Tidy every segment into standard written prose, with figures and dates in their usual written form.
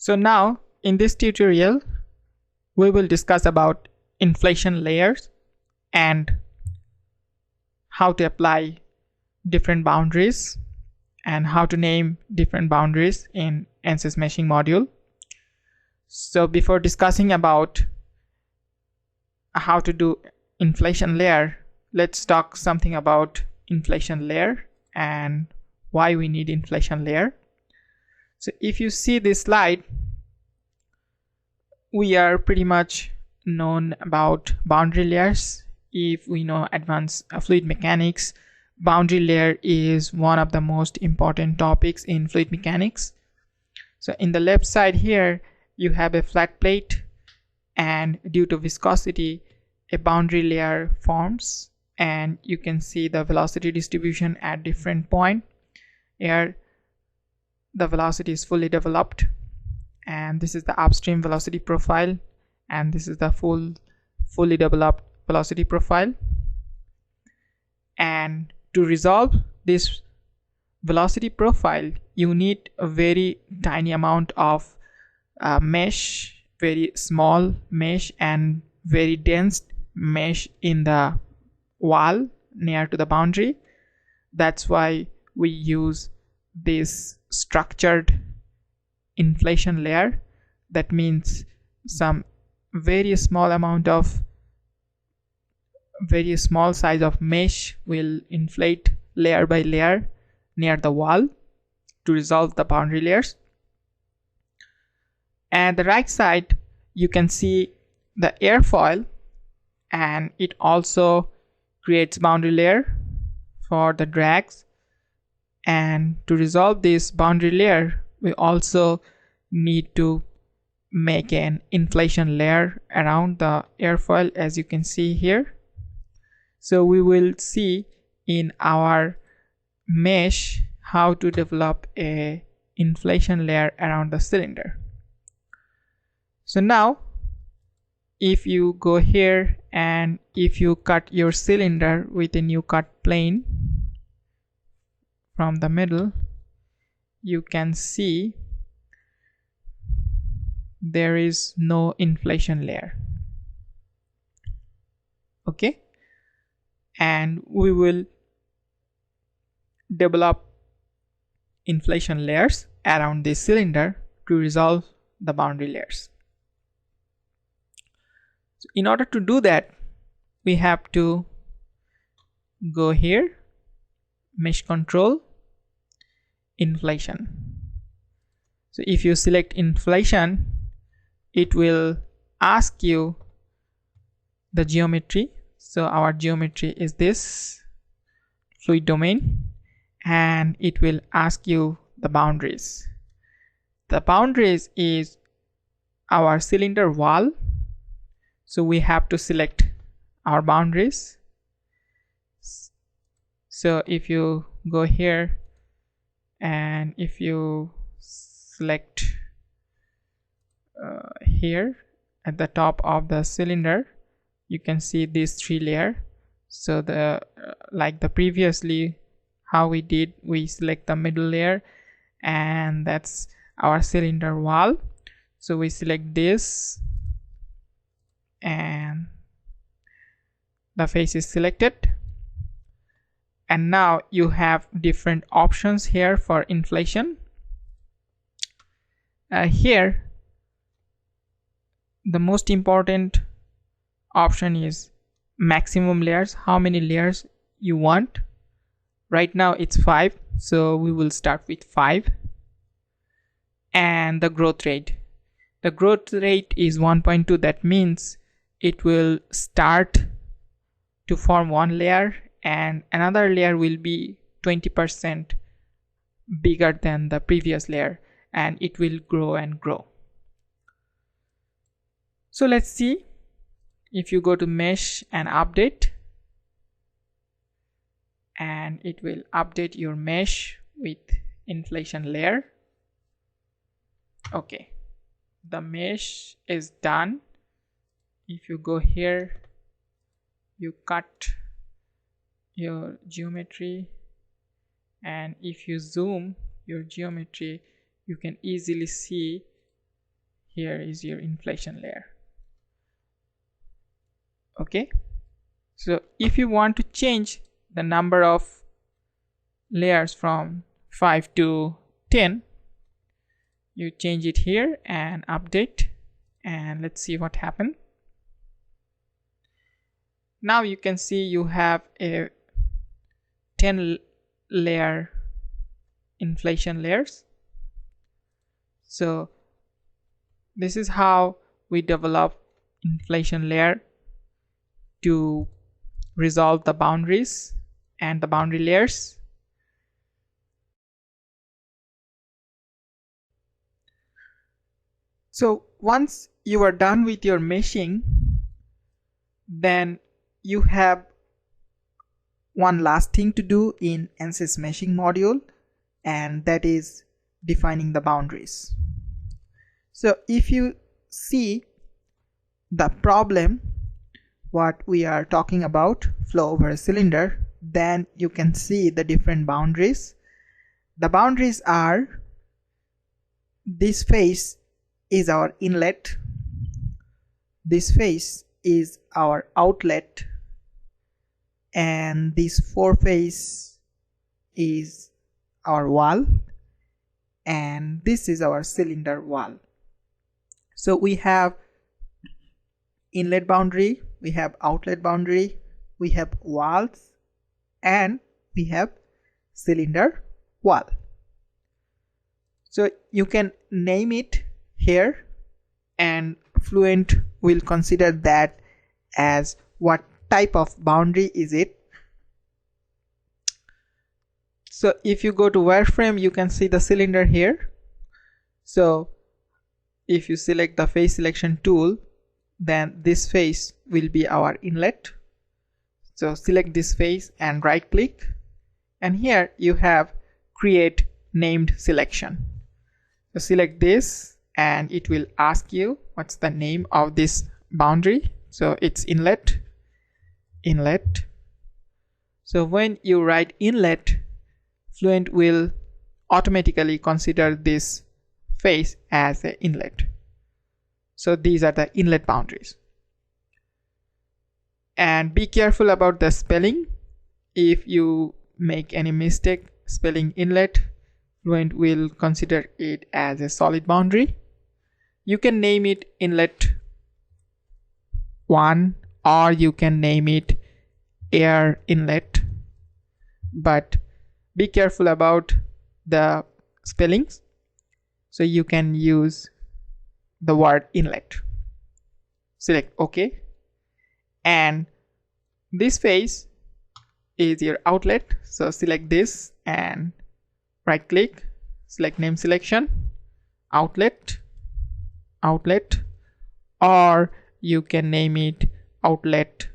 So now in this tutorial we will discuss about inflation layers and how to apply different boundaries and how to name different boundaries in ANSYS meshing module. So before discussing about how to do inflation layer, let's talk something about inflation layer and why we need inflation layer. So if you see this slide, we are pretty much known about boundary layers. If we know advanced fluid mechanics, boundary layer is one of the most important topics in fluid mechanics. So in the left side here you have a flat plate, and due to viscosity a boundary layer forms, and you can see the velocity distribution at different point. Here the velocity is fully developed, and this is the upstream velocity profile, and this is the fully developed velocity profile. And to resolve this velocity profile you need a very tiny amount of mesh, very small mesh and very dense mesh in the wall near to the boundary. That's why we use this structured inflation layer. That means some very small size of mesh will inflate layer by layer near the wall to resolve the boundary layers. And the right side you can see the airfoil, and it also creates boundary layer for the drags. And to resolve this boundary layer we also need to make an inflation layer around the airfoil, as you can see here. So we will see in our mesh how to develop a inflation layer around the cylinder. So now if you go here and if you cut your cylinder with a new cut plane from the middle, you can see there is no inflation layer. Okay, and we will develop inflation layers around this cylinder to resolve the boundary layers. So in order to do that we have to go here, mesh control, inflation. So if you select inflation it will ask you the geometry. So our geometry is this fluid domain, and it will ask you the boundaries. The boundaries is our cylinder wall, so we have to select our boundaries. So if you go here and if you select here at the top of the cylinder you can see these three layers. So the like the previously how we did, we select the middle layer and that's our cylinder wall. So we select this and the face is selected, and now you have different options here for inflation. Here the most important option is maximum layers, how many layers you want. Right now it's 5, so we will start with 5. And the growth rate is 1.2. that means it will start to form one layer and another layer will be 20% bigger than the previous layer, and it will grow and grow. So let's see. If you go to mesh and update, and it will update your mesh with inflation layer. Okay, the mesh is done. If you go here, you cut your geometry, and if you zoom your geometry you can easily see here is your inflation layer. Okay, so if you want to change the number of layers from 5 to 10, you change it here and update, and let's see what happened. Now you can see you have a 10 layer inflation layers. So this is how we develop inflation layer to resolve the boundaries and the boundary layers. So once you are done with your meshing, then you have one last thing to do in ANSYS meshing module, and that is defining the boundaries. So if you see the problem what we are talking about, flow over a cylinder, then you can see the different boundaries. The boundaries are, this face is our inlet, this face is our outlet, and this four face is our wall, and this is our cylinder wall. So we have inlet boundary, we have outlet boundary, we have walls, and we have cylinder wall. So you can name it here, and Fluent will consider that as what type of boundary is it. So if you go to wireframe, you can see the cylinder here. So if you select the face selection tool, then this face will be our inlet. So select this face and right click, and here you have create named selection. So select this and it will ask you what's the name of this boundary. So it's inlet, inlet. So when you write inlet, Fluent will automatically consider this face as an inlet. So these are the inlet boundaries. And be careful about the spelling. If you make any mistake spelling inlet, Fluent will consider it as a solid boundary. You can name it inlet 1, or you can name it air inlet, but be careful about the spellings. So you can use the word inlet. Select OK, and this face is your outlet. So select this and right click, select name selection, outlet, outlet, or you can name it outlet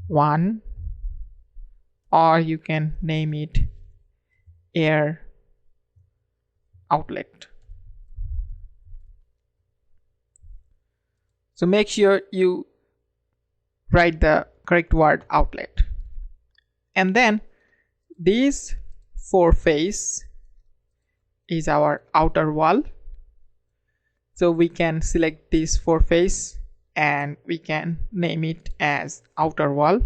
1, or you can name it air outlet. So make sure you write the correct word outlet. And then this four face is our outer wall. So we can select this four face and we can name it as outer wall.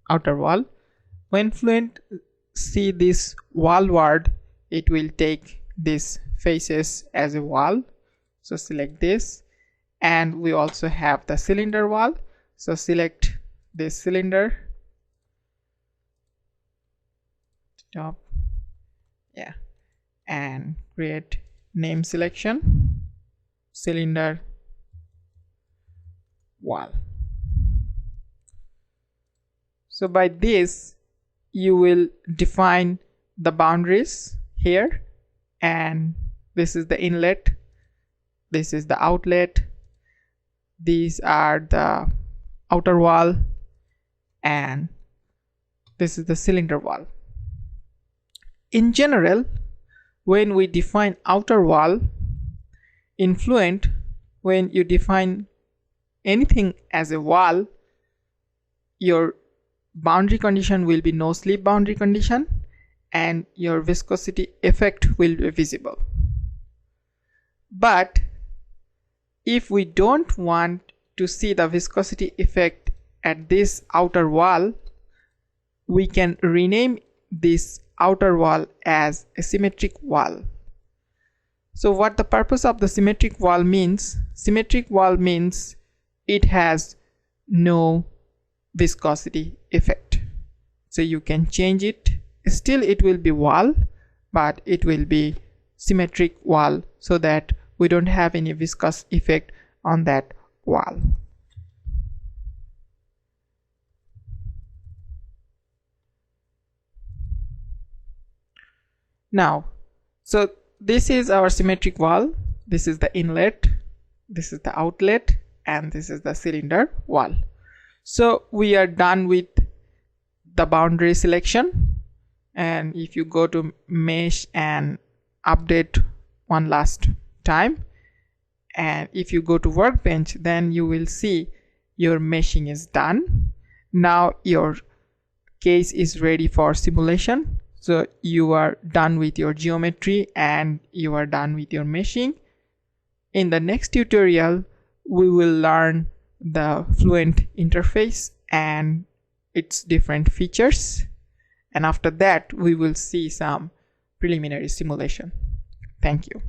Outer wall. When Fluent see this wall word, it will take this faces as a wall. So select this, and we also have the cylinder wall. So select this cylinder, top, yeah, and create name selection, cylinder wall. So by this you will define the boundaries here, and this is the inlet, this is the outlet, these are the outer wall, and this is the cylinder wall. In general, when we define outer wall in Fluent, when you define anything as a wall, your boundary condition will be no slip boundary condition, and your viscosity effect will be visible. But if we don't want to see the viscosity effect at this outer wall, we can rename this outer wall as a symmetric wall. So what the purpose of the symmetric wall means? Symmetric wall means it has no viscosity effect. So you can change it. Still it will be wall, but it will be symmetric wall so that we don't have any viscous effect on that wall. Now, so this is our symmetric wall. This is the inlet, this is the outlet, and this is the cylinder wall. So we are done with the boundary selection, and if you go to mesh and update one last time, and if you go to workbench, then you will see your meshing is done. Now your case is ready for simulation. So you are done with your geometry and you are done with your meshing. In the next tutorial, we will learn the Fluent interface and its different features. And after that, we will see some preliminary simulation. Thank you.